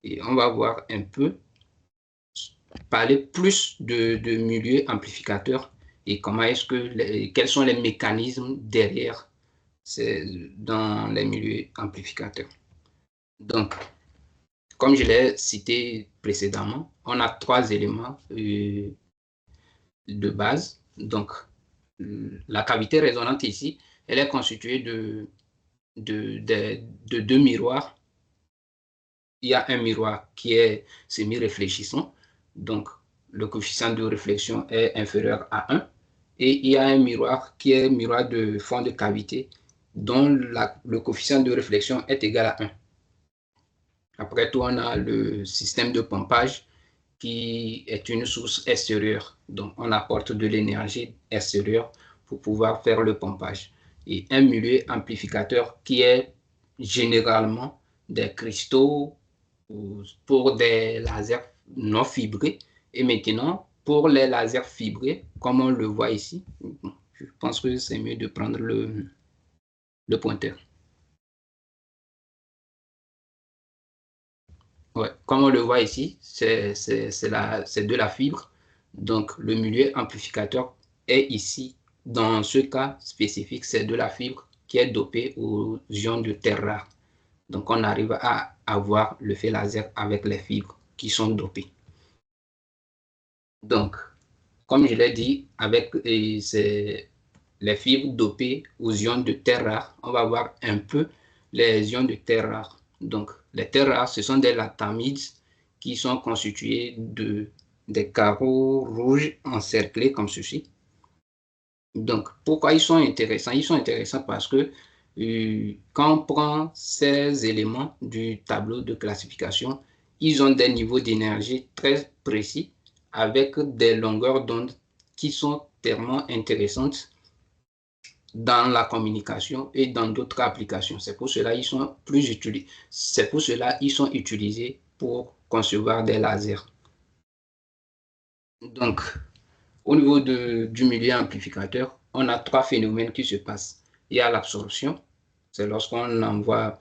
Et on va voir un peu, parler plus de milieux amplificateurs et comment est-ce que, quels sont les mécanismes derrière dans les milieux amplificateurs. Donc, comme je l'ai cité précédemment, on a 3 éléments de base. Donc, la cavité résonante ici, elle est constituée de 2 miroirs. Il y a un miroir qui est semi-réfléchissant, donc le coefficient de réflexion est inférieur à 1. Et il y a un miroir qui est miroir de fond de cavité, dont le coefficient de réflexion est égal à 1. Après tout, on a le système de pompage qui est une source extérieure. Donc, on apporte de l'énergie extérieure pour pouvoir faire le pompage. Et un milieu amplificateur qui est généralement des cristaux pour des lasers non fibrés. Et maintenant, pour les lasers fibrés, comme on le voit ici, je pense que c'est mieux de prendre le pointeur. Ouais, comme on le voit ici, c'est de la fibre. Donc, le milieu amplificateur est ici. Dans ce cas spécifique, c'est de la fibre qui est dopée aux ions de terre rare. Donc, on arrive à avoir le fait laser avec les fibres qui sont dopées. Donc, comme je l'ai dit, avec les fibres dopées aux ions de terre rare, on va voir un peu les ions de terre rare. Donc, les terres rares, ce sont des latamides qui sont constitués des carreaux rouges encerclés comme ceci. Donc, pourquoi ils sont intéressants? Ils sont intéressants parce que quand on prend ces éléments du tableau de classification, ils ont des niveaux d'énergie très précis avec des longueurs d'onde qui sont tellement intéressantes dans la communication et dans d'autres applications. C'est pour cela qu'ils sont plus utilisés. C'est pour cela qu'ils sont utilisés pour concevoir des lasers. Donc, au niveau du milieu amplificateur, on a 3 phénomènes qui se passent. Il y a l'absorption, c'est lorsqu'on envoie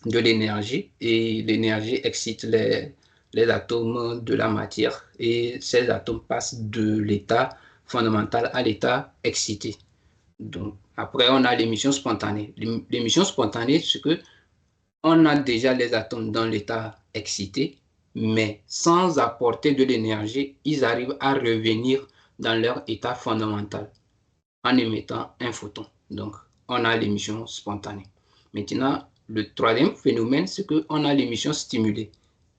de l'énergie et l'énergie excite les atomes de la matière et ces atomes passent de l'état fondamental à l'état excité. Donc, après, on a l'émission spontanée. L'émission spontanée, c'est que on a déjà les atomes dans l'état excité, mais sans apporter de l'énergie, ils arrivent à revenir dans leur état fondamental en émettant un photon. Donc, on a l'émission spontanée. Maintenant, le troisième phénomène, c'est qu'on a l'émission stimulée,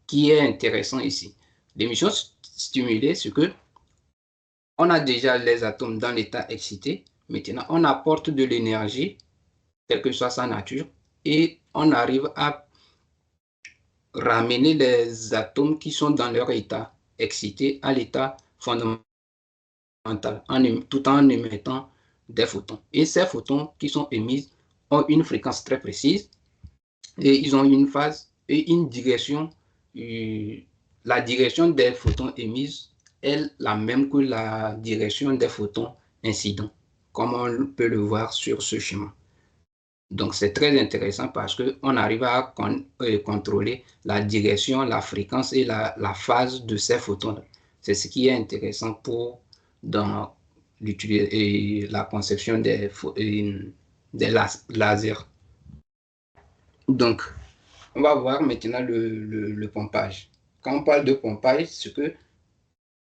qui est intéressant ici. L'émission stimulée, c'est que on a déjà les atomes dans l'état excité. Maintenant, on apporte de l'énergie, quelle que soit sa nature, et on arrive à ramener les atomes qui sont dans leur état excité à l'état fondamental, tout en émettant des photons. Et ces photons qui sont émis ont une fréquence très précise et ils ont une phase et une direction. La direction des photons émis est la même que la direction des photons incidents, comme on peut le voir sur ce schéma. Donc, c'est très intéressant parce qu'on arrive à contrôler la direction, la fréquence et la phase de ces photons. C'est ce qui est intéressant dans la conception des lasers. Donc, on va voir maintenant le pompage. Quand on parle de pompage, c'est que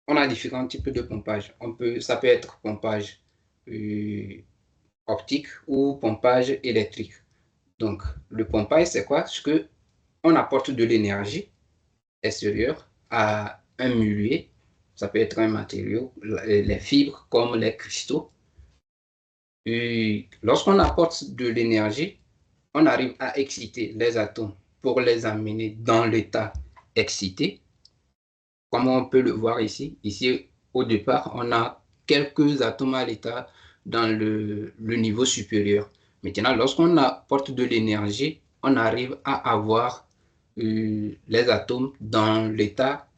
on a différents types de pompage. Ça peut être pompage optique ou pompage électrique. Donc, le pompage, c'est quoi? C'est qu'on apporte de l'énergie extérieure à un milieu. Ça peut être un matériau, les fibres comme les cristaux. Et lorsqu'on apporte de l'énergie, on arrive à exciter les atomes pour les amener dans l'état excité. Comme on peut le voir ici. Ici, au départ, on a quelques atomes à l'état dans le niveau supérieur. Maintenant, lorsqu'on apporte de l'énergie, on arrive à avoir les atomes dans l'état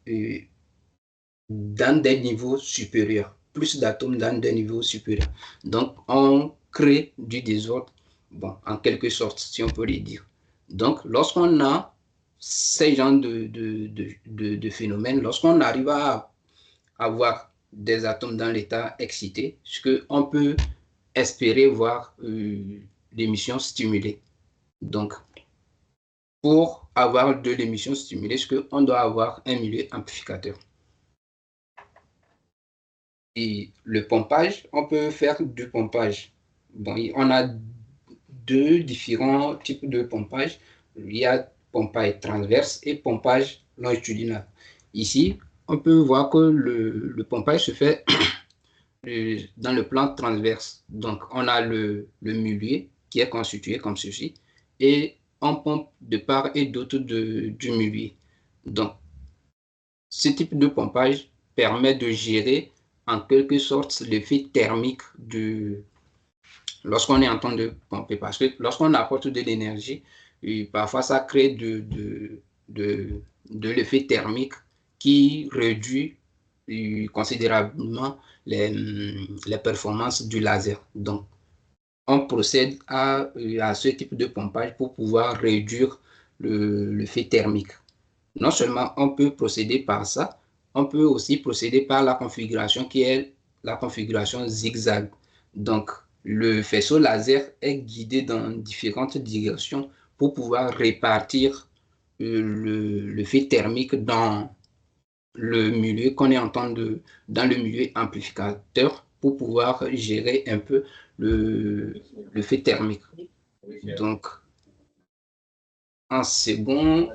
dans des niveaux supérieurs, plus d'atomes dans des niveaux supérieurs. Donc, on crée du désordre, bon, en quelque sorte, si on peut le dire. Donc, lorsqu'on a ces genres de phénomènes, lorsqu'on arrive à avoir des atomes dans l'état excité, ce qu'on peut espérer voir l'émission stimulée. Donc, pour avoir de l'émission stimulée, ce qu'on doit avoir un milieu amplificateur. Et le pompage, on peut faire du pompage. Bon, on a deux différents types de pompage. Il y a pompage transverse et pompage longitudinal. Ici, on peut voir que le pompage se fait dans le plan transverse. Donc, on a le milieu qui est constitué comme ceci et on pompe de part et d'autre du milieu. Donc, ce type de pompage permet de gérer en quelque sorte l'effet thermique lorsqu'on est en train de pomper. Parce que lorsqu'on apporte de l'énergie, parfois ça crée de l'effet thermique qui réduit considérablement les performances du laser. Donc, on procède à ce type de pompage pour pouvoir réduire l'effet thermique. Non seulement on peut procéder par ça, on peut aussi procéder par la configuration qui est la configuration zigzag. Donc, le faisceau laser est guidé dans différentes directions pour pouvoir répartir l'effet thermique dans le milieu qu'on est en train dans le milieu amplificateur pour pouvoir gérer un peu l'effet thermique. Donc, en second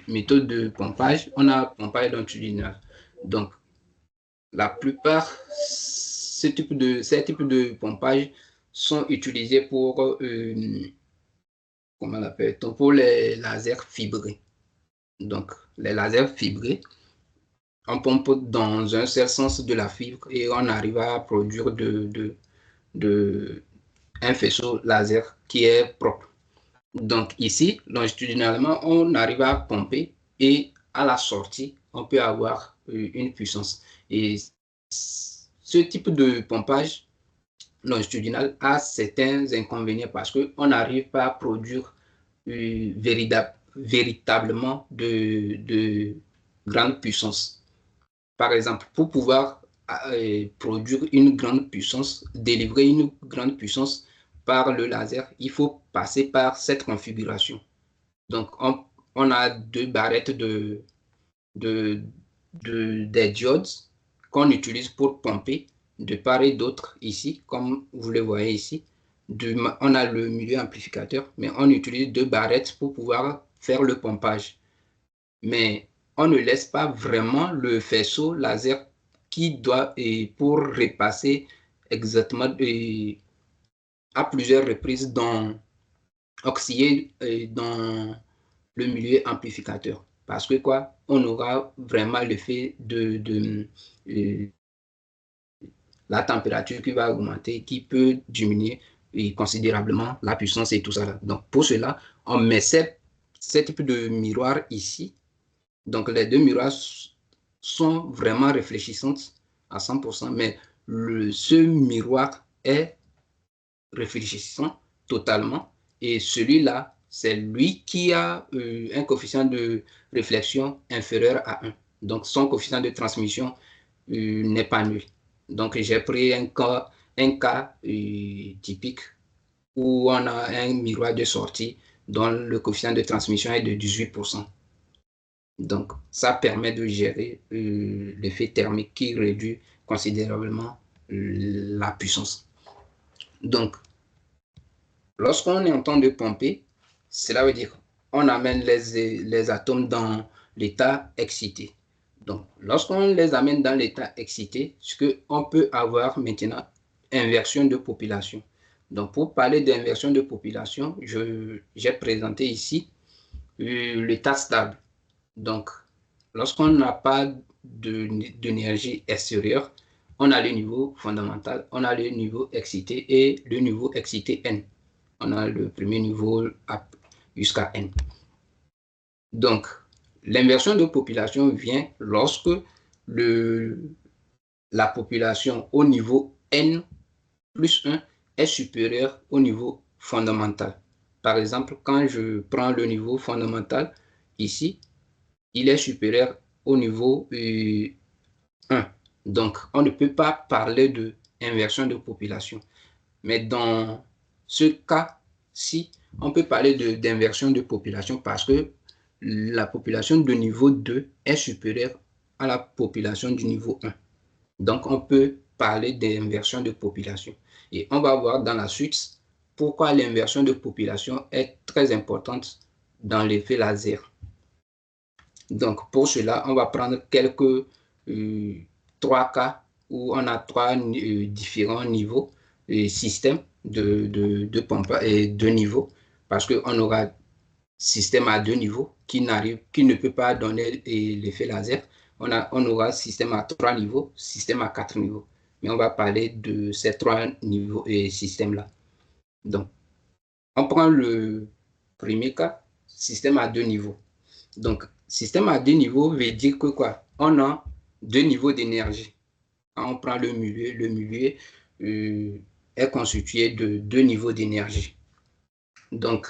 méthode de pompage, on a pompage longitudinal. Donc, la plupart, ces types de pompage sont utilisés pour, comment on appelle, pour les lasers fibrés. Donc, les lasers fibrés, on pompe dans un seul sens de la fibre et on arrive à produire un faisceau laser qui est propre. Donc ici, longitudinalement, on arrive à pomper et à la sortie, on peut avoir une puissance. Et ce type de pompage longitudinal a certains inconvénients parce qu'on n'arrive pas à produire véritablement de grande puissance. Par exemple, pour pouvoir produire une grande puissance, délivrer une grande puissance par le laser, il faut passer par cette configuration. Donc, on a deux barrettes des diodes qu'on utilise pour pomper de part et d'autre ici, comme vous le voyez ici. On a le milieu amplificateur, mais on utilise deux barrettes pour pouvoir faire le pompage. Mais on ne laisse pas vraiment le faisceau laser qui doit, pour repasser exactement à plusieurs reprises osciller dans le milieu amplificateur. Parce que quoi, on aura vraiment l'effet de la température qui va augmenter, qui peut diminuer considérablement la puissance et tout ça. Donc pour cela, on met ce type de miroir ici. Donc les deux miroirs sont vraiment réfléchissantes à 100%, mais ce miroir est réfléchissant totalement et celui-là, c'est lui qui a un coefficient de réflexion inférieur à 1. Donc son coefficient de transmission n'est pas nul. Donc j'ai pris un cas typique où on a un miroir de sortie dont le coefficient de transmission est de 18%. Donc, ça permet de gérer l'effet thermique qui réduit considérablement la puissance. Donc, lorsqu'on est en train de pomper, cela veut dire qu'on amène les atomes dans l'état excité. Donc, lorsqu'on les amène dans l'état excité, ce qu'on peut avoir maintenant, inversion de population. Donc, pour parler d'inversion de population, j'ai présenté ici l'état stable. Donc, lorsqu'on n'a pas d'énergie extérieure, on a le niveau fondamental, on a le niveau excité et le niveau excité N. On a le premier niveau jusqu'à N. Donc, l'inversion de population vient lorsque la population au niveau N plus 1 est supérieure au niveau fondamental. Par exemple, quand je prends le niveau fondamental, ici, il est supérieur au niveau 1. Donc, on ne peut pas parler d'inversion de population. Mais dans ce cas-ci, on peut parler d'inversion de population parce que la population de niveau 2 est supérieure à la population du niveau 1. Donc, on peut parler d'inversion de population. Et on va voir dans la suite pourquoi l'inversion de population est très importante dans l'effet laser. Donc, pour cela, on va prendre quelques 3 cas où on a 3 différents niveaux et systèmes de pompage et 2 niveaux parce qu'on aura système à 2 niveaux qui ne peut pas donner l'effet laser. On aura système à 3 niveaux, système à 4 niveaux. Mais on va parler de ces 3 niveaux et systèmes-là. Donc, on prend le premier cas, système à 2 niveaux. Donc, système à 2 niveaux veut dire que quoi? On a 2 niveaux d'énergie. Quand on prend le milieu est constitué de 2 niveaux d'énergie. Donc,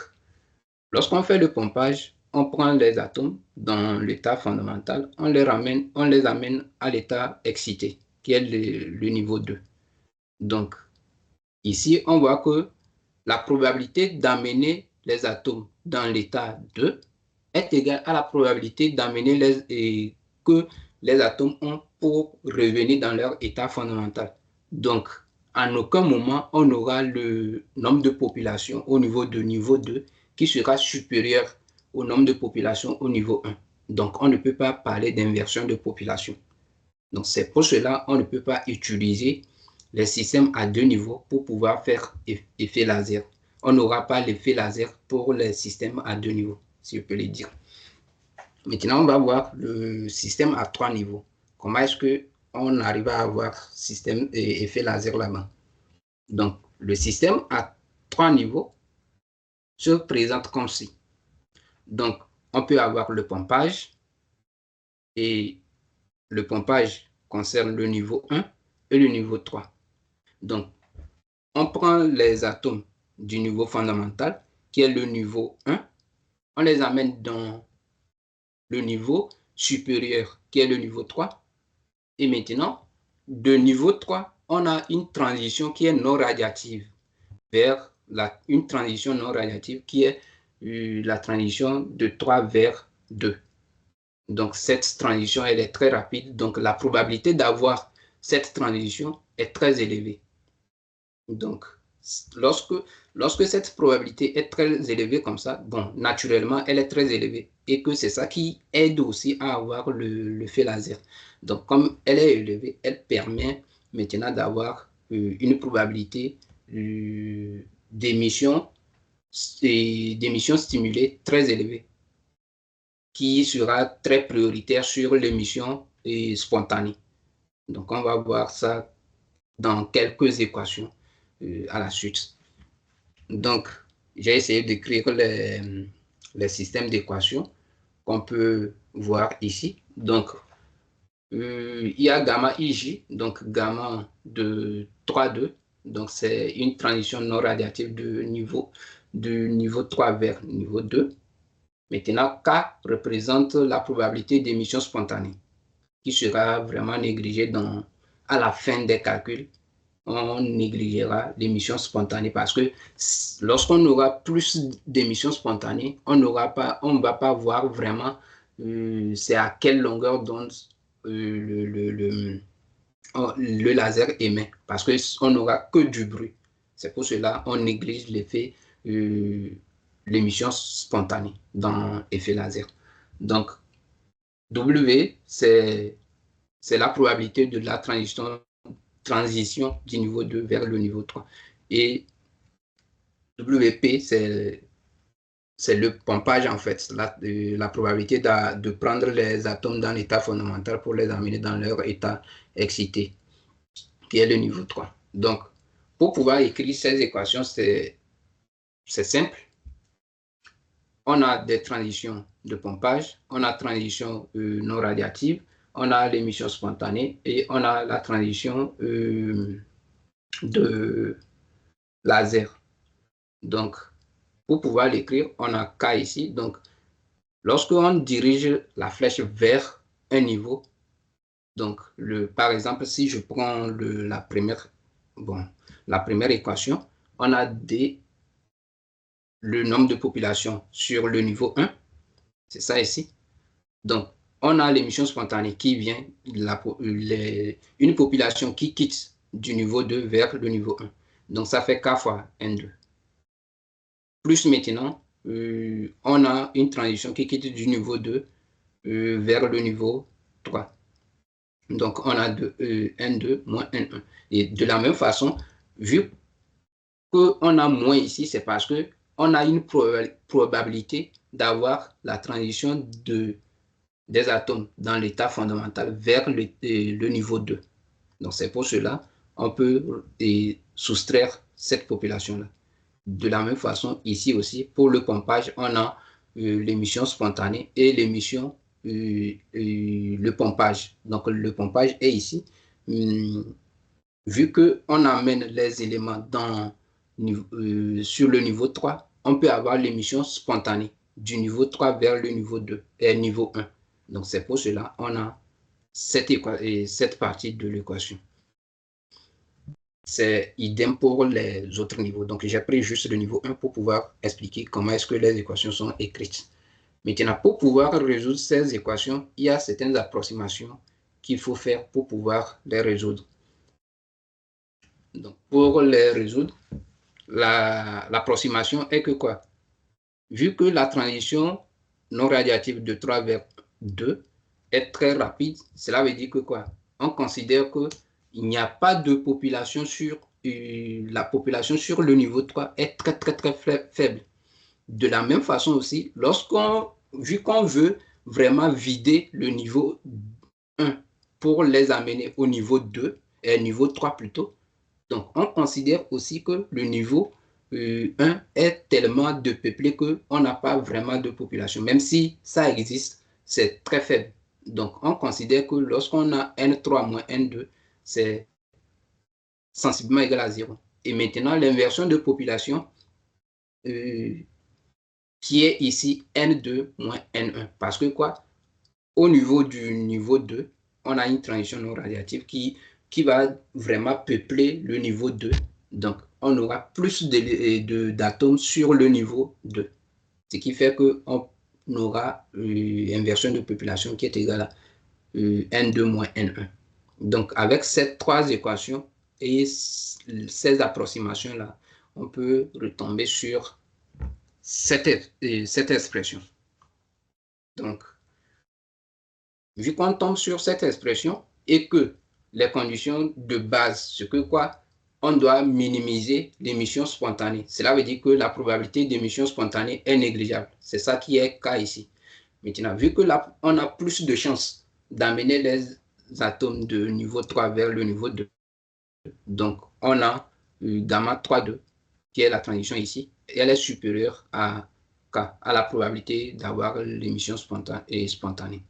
lorsqu'on fait le pompage, on prend les atomes dans l'état fondamental, on les amène à l'état excité, qui est le niveau 2. Donc, ici, on voit que la probabilité d'amener les atomes dans l'état 2 est égale à la probabilité d'amener que les atomes ont pour revenir dans leur état fondamental. Donc, en aucun moment, on aura le nombre de population au niveau de niveau 2 qui sera supérieur au nombre de population au niveau 1. Donc, on ne peut pas parler d'inversion de population. Donc, c'est pour cela qu'on ne peut pas utiliser les systèmes à 2 niveaux pour pouvoir faire effet laser. On n'aura pas l'effet laser pour les systèmes à 2 niveaux, si je peux le dire. Maintenant, on va voir le système à 3 niveaux. Comment est-ce qu'on arrive à avoir système et effet laser là-bas? Donc, le système à 3 niveaux se présente comme ci. Donc, on peut avoir le pompage et le pompage concerne le niveau 1 et le niveau 3. Donc, on prend les atomes du niveau fondamental, qui est le niveau 1, on les amène dans le niveau supérieur, qui est le niveau 3. Et maintenant, de niveau 3, on a une transition qui est non radiative vers une transition non radiative qui est la transition de 3 vers 2. Donc, cette transition, elle est très rapide. Donc, la probabilité d'avoir cette transition est très élevée. Donc, lorsque cette probabilité est très élevée comme ça, bon, naturellement, elle est très élevée et que c'est ça qui aide aussi à avoir le fait laser. Donc, comme elle est élevée, elle permet maintenant d'avoir une probabilité d'émission stimulée très élevée qui sera très prioritaire sur l'émission spontanée. Donc, on va voir ça dans quelques équations à la suite. Donc, j'ai essayé d'écrire les systèmes d'équations qu'on peut voir ici. Donc, il y a gamma IJ, donc gamma de 3,2. Donc, c'est une transition non radiative de niveau 3 vers niveau 2. Maintenant, K représente la probabilité d'émission spontanée, qui sera vraiment négligée à la fin des calculs. On négligera l'émission spontanée parce que lorsqu'on aura plus d'émissions spontanées, on ne va pas voir vraiment c'est à quelle longueur d'onde le laser émet parce qu'on n'aura que du bruit. C'est pour cela qu'on néglige l'effet l'émission spontanée dans l'effet laser. Donc, W, c'est la probabilité de la transition du niveau 2 vers le niveau 3. Et WP, c'est le pompage, en fait, la probabilité de prendre les atomes dans l'état fondamental pour les amener dans leur état excité, qui est le niveau 3. Donc, pour pouvoir écrire ces équations, c'est simple. On a des transitions de pompage, on a transition non radiative, on a l'émission spontanée et on a la transition de laser. Donc, pour pouvoir l'écrire, on a K ici. Donc, lorsqu'on dirige la flèche vers un niveau, donc, par exemple, si je prends la première équation, on a le nombre de populations sur le niveau 1, c'est ça ici. Donc, on a l'émission spontanée qui vient, une population qui quitte du niveau 2 vers le niveau 1. Donc, ça fait K fois N2. Plus maintenant, on a une transition qui quitte du niveau 2 vers le niveau 3. Donc, on a N2 moins N1. Et de la même façon, vu qu'on a moins ici, c'est parce qu'on a une probabilité d'avoir la transition des atomes dans l'état fondamental vers le niveau 2. Donc, c'est pour cela qu'on peut soustraire cette population-là. De la même façon, ici aussi, pour le pompage, on a l'émission spontanée et l'émission, le pompage. Donc, le pompage est ici. Vu qu'on amène les éléments sur le niveau 3, on peut avoir l'émission spontanée du niveau 3 vers le niveau 2 et niveau 1. Donc, c'est pour cela qu'on a cette partie de l'équation. C'est idem pour les autres niveaux. Donc, j'ai pris juste le niveau 1 pour pouvoir expliquer comment est-ce que les équations sont écrites. Maintenant, pour pouvoir résoudre ces équations, il y a certaines approximations qu'il faut faire pour pouvoir les résoudre. Donc, pour les résoudre, l'approximation est que quoi? Vu que la transition non radiative de 3 vers 2 est très rapide, cela veut dire que quoi? On considère qu'il n'y a pas de population la population sur le niveau 3 est très, très, très faible. De la même façon aussi, vu qu'on veut vraiment vider le niveau 1 pour les amener au niveau 2, et niveau 3 plutôt, donc on considère aussi que le niveau 1 est tellement depeuplé qu'on n'a pas vraiment de population. Même si ça existe, c'est très faible. Donc on considère que lorsqu'on a N3 moins N2, c'est sensiblement égal à 0. Et maintenant, l'inversion de population qui est ici N2 moins N1. Parce que quoi? Au niveau du niveau 2, on a une transition non radiative qui va vraiment peupler le niveau 2. Donc, on aura plus d'atomes sur le niveau 2. Ce qui fait qu'on aura une inversion de population qui est égale à N2 moins N1. Donc, avec ces trois équations et ces approximations-là, on peut retomber sur cette expression. Donc, vu qu'on tombe sur cette expression et que les conditions de base, c'est que quoi? On doit minimiser l'émission spontanée. Cela veut dire que la probabilité d'émission spontanée est négligeable. C'est ça qui est K ici. Maintenant, vu que là, on a plus de chances d'amener les atomes de niveau 3 vers le niveau 2, donc on a gamma 3,2 qui est la transition ici, et elle est supérieure à K, à la probabilité d'avoir l'émission spontanée.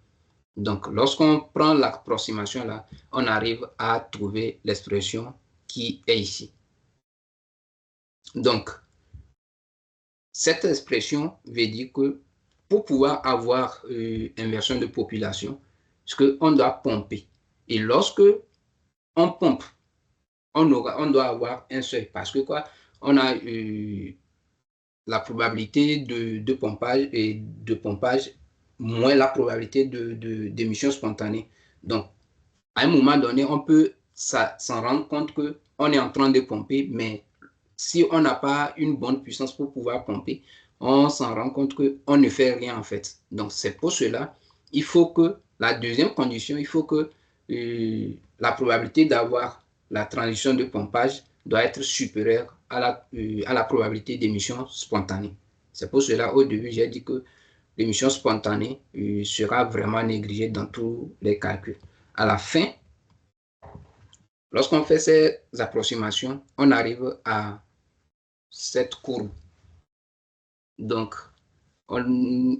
Donc, lorsqu'on prend l'approximation là, on arrive à trouver l'expression qui est ici. Donc, cette expression veut dire que pour pouvoir avoir inversion de population, on doit pomper. Et lorsque on pompe, on doit avoir un seuil. Parce que quoi? On a la probabilité de pompage moins la probabilité d'émission spontanée. Donc, à un moment donné, on peut s'en rendre compte qu'on est en train de pomper, mais si on n'a pas une bonne puissance pour pouvoir pomper, on s'en rend compte qu'on ne fait rien en fait. Donc, c'est pour cela, il faut que, la deuxième condition, il faut que la probabilité d'avoir la transition de pompage doit être supérieure à la probabilité d'émission spontanée. C'est pour cela, au début, j'ai dit que l'émission spontanée sera vraiment négligée dans tous les calculs. À la fin, lorsqu'on fait ces approximations, on arrive à cette courbe. Donc, on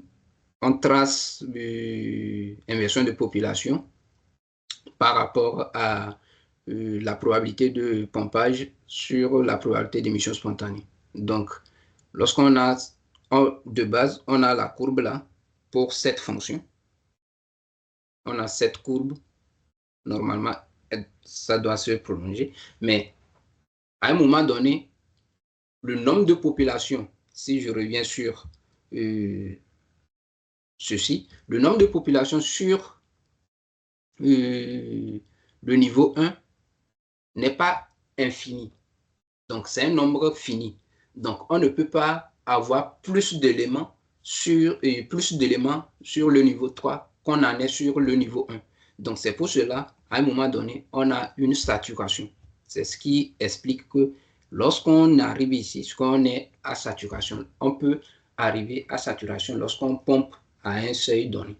trace l'inversion de population par rapport à la probabilité de pompage sur la probabilité d'émission spontanée. Donc, lorsqu'on a de base, on a la courbe là pour cette fonction. On a cette courbe. Normalement, ça doit se prolonger. Mais à un moment donné, le nombre de populations, si je reviens sur ceci, le nombre de populations sur le niveau 1 n'est pas infini. Donc, c'est un nombre fini. Donc, on ne peut pas avoir plus d'éléments sur le niveau 3 qu'on en est sur le niveau 1. Donc, c'est pour cela, à un moment donné, on a une saturation. C'est ce qui explique que lorsqu'on arrive ici, lorsqu'on est à saturation, on peut arriver à saturation lorsqu'on pompe à un seuil donné.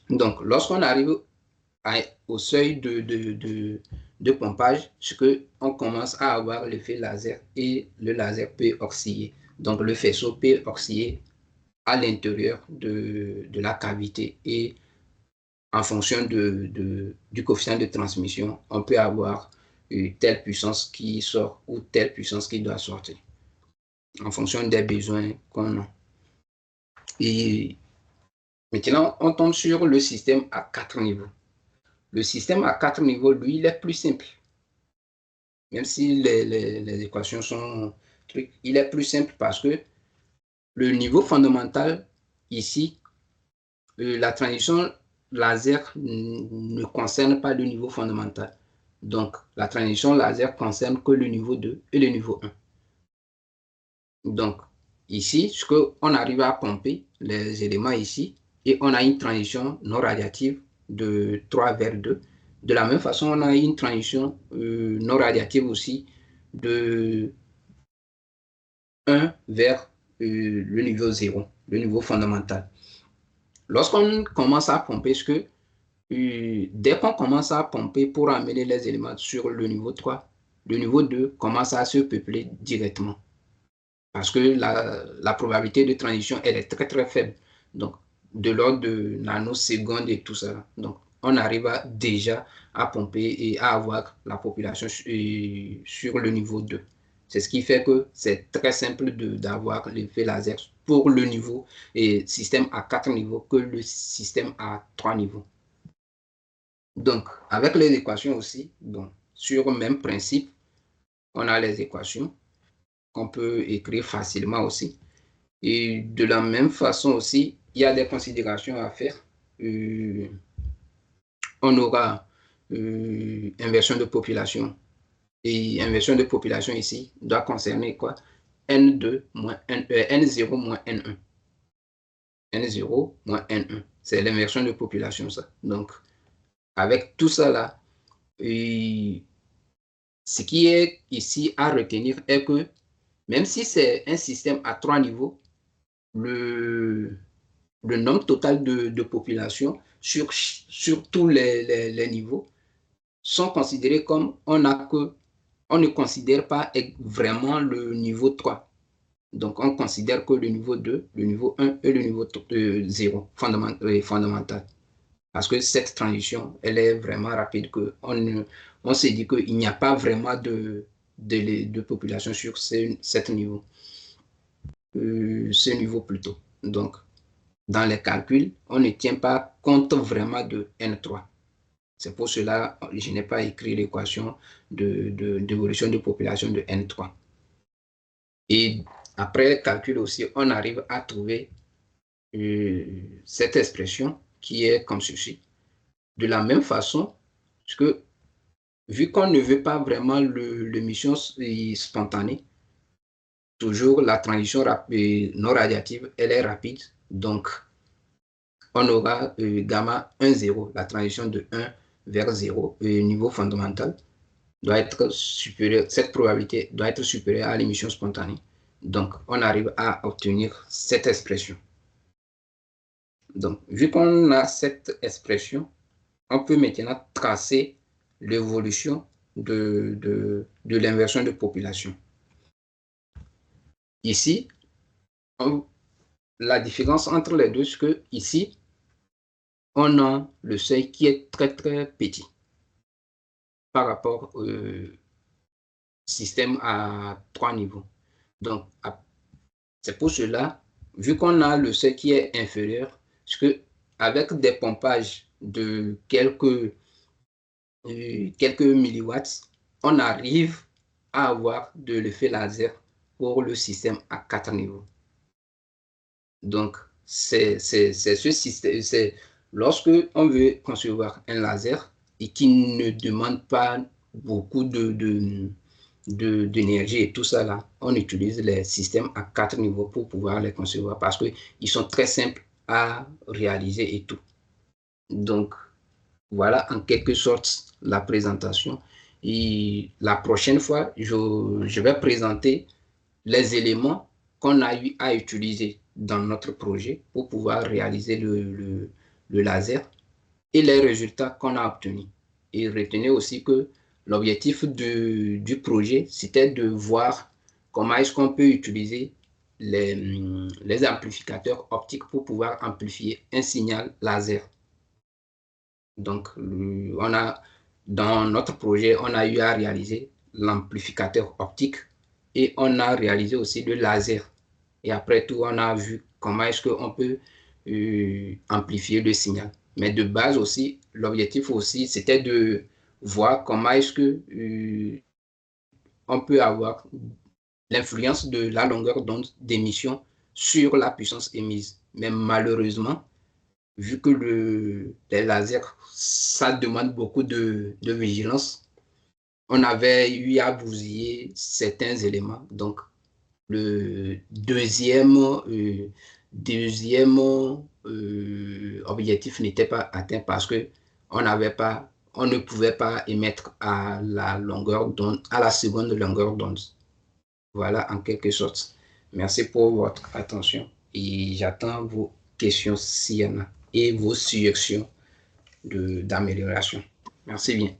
Donc, lorsqu'on arrive au seuil de pompage, ce qu'on commence à avoir l'effet laser et le laser peut osciller. Donc, le faisceau peut osciller à l'intérieur de la cavité et en fonction du coefficient de transmission, on peut avoir telle puissance qui sort ou telle puissance qui doit sortir en fonction des besoins qu'on a. Et maintenant, on tombe sur le système à 4 niveaux. Le système à 4 niveaux, lui, il est plus simple. Même si les équations sont trucs, il est plus simple parce que le niveau fondamental, ici, la transition laser ne concerne pas le niveau fondamental. Donc, la transition laser concerne que le niveau 2 et le niveau 1. Donc, ici, ce qu'on arrive à pomper, les éléments ici, et on a une transition non radiative de 3 vers 2. De la même façon, on a une transition non radiative aussi de 1 vers le niveau 0, le niveau fondamental. Lorsqu'on commence à pomper, ce que dès qu'on commence à pomper pour amener les éléments sur le niveau 3, le niveau 2 commence à se peupler directement. Parce que la probabilité de transition, elle est très, très faible. Donc, de l'ordre de nanosecondes et tout ça. Donc, on arrive déjà à pomper et à avoir la population sur le niveau 2. C'est ce qui fait que c'est très simple d'avoir l'effet laser pour le niveau et système à 4 niveaux que le système à 3 niveaux. Donc, avec les équations aussi, bon, sur le même principe, on a les équations qu'on peut écrire facilement aussi. Et de la même façon aussi, il y a des considérations à faire. On aura inversion de population. Et inversion de population ici doit concerner quoi? N2 moins N0 moins N1. N0 moins N1. C'est l'inversion de population, ça. Donc, avec tout ça là, ce qui est ici à retenir est que même si c'est un système à 3 niveaux, le nombre total de population sur tous les niveaux sont considérés comme on ne considère pas vraiment le niveau 3. Donc, on considère que le niveau 2, le niveau 1 et le niveau 0 fondamental. Parce que cette transition, elle est vraiment rapide. On se dit qu'il n'y a pas vraiment de population sur ce niveau. Ce niveau plutôt. Donc, dans les calculs, on ne tient pas compte vraiment de N3. C'est pour cela que je n'ai pas écrit l'équation d'évolution de population de N3. Et après le calcul aussi, on arrive à trouver cette expression qui est comme ceci. De la même façon, parce que vu qu'on ne veut pas vraiment l'émission spontanée, toujours la transition non radiative, elle est rapide. Donc, on aura gamma 1, 0, la transition de 1 vers 0, niveau fondamental, doit être supérieur, cette probabilité doit être supérieure à l'émission spontanée. Donc, on arrive à obtenir cette expression. Donc, vu qu'on a cette expression, on peut maintenant tracer l'évolution de l'inversion de population. Ici, la différence entre les deux, c'est que ici, on a le seuil qui est très, très petit par rapport au système à 3 niveaux. Donc, c'est pour cela, vu qu'on a le seuil qui est inférieur, parce que avec des pompages de quelques milliwatts, on arrive à avoir de l'effet laser pour le système à 4 niveaux. Donc, c'est ce système, c'est lorsque on veut concevoir un laser et qui ne demande pas beaucoup d'énergie et tout ça là, on utilise les systèmes à 4 niveaux pour pouvoir les concevoir parce qu'ils sont très simples à réaliser et tout. Donc, voilà en quelque sorte la présentation. Et la prochaine fois, je vais présenter les éléments qu'on a eu à utiliser dans notre projet pour pouvoir réaliser le laser et les résultats qu'on a obtenus. Et retenez aussi que l'objectif du projet, c'était de voir comment est-ce qu'on peut utiliser les amplificateurs optiques pour pouvoir amplifier un signal laser. Donc, dans notre projet, on a eu à réaliser l'amplificateur optique et on a réalisé aussi le laser. Et après tout, on a vu comment est-ce qu'on peut amplifier le signal. Mais de base aussi, l'objectif aussi, c'était de voir comment est-ce que on peut avoir l'influence de la longueur d'onde d'émission sur la puissance émise. Mais malheureusement, vu que les lasers, ça demande beaucoup de vigilance, on avait eu à bousiller certains éléments. Donc, le deuxième objectif n'était pas atteint parce que on ne pouvait pas émettre à la longueur d'onde, à la seconde longueur d'onde. Voilà, en quelque sorte. Merci pour votre attention et j'attends vos questions s'il y en a et vos suggestions d'amélioration. Merci bien.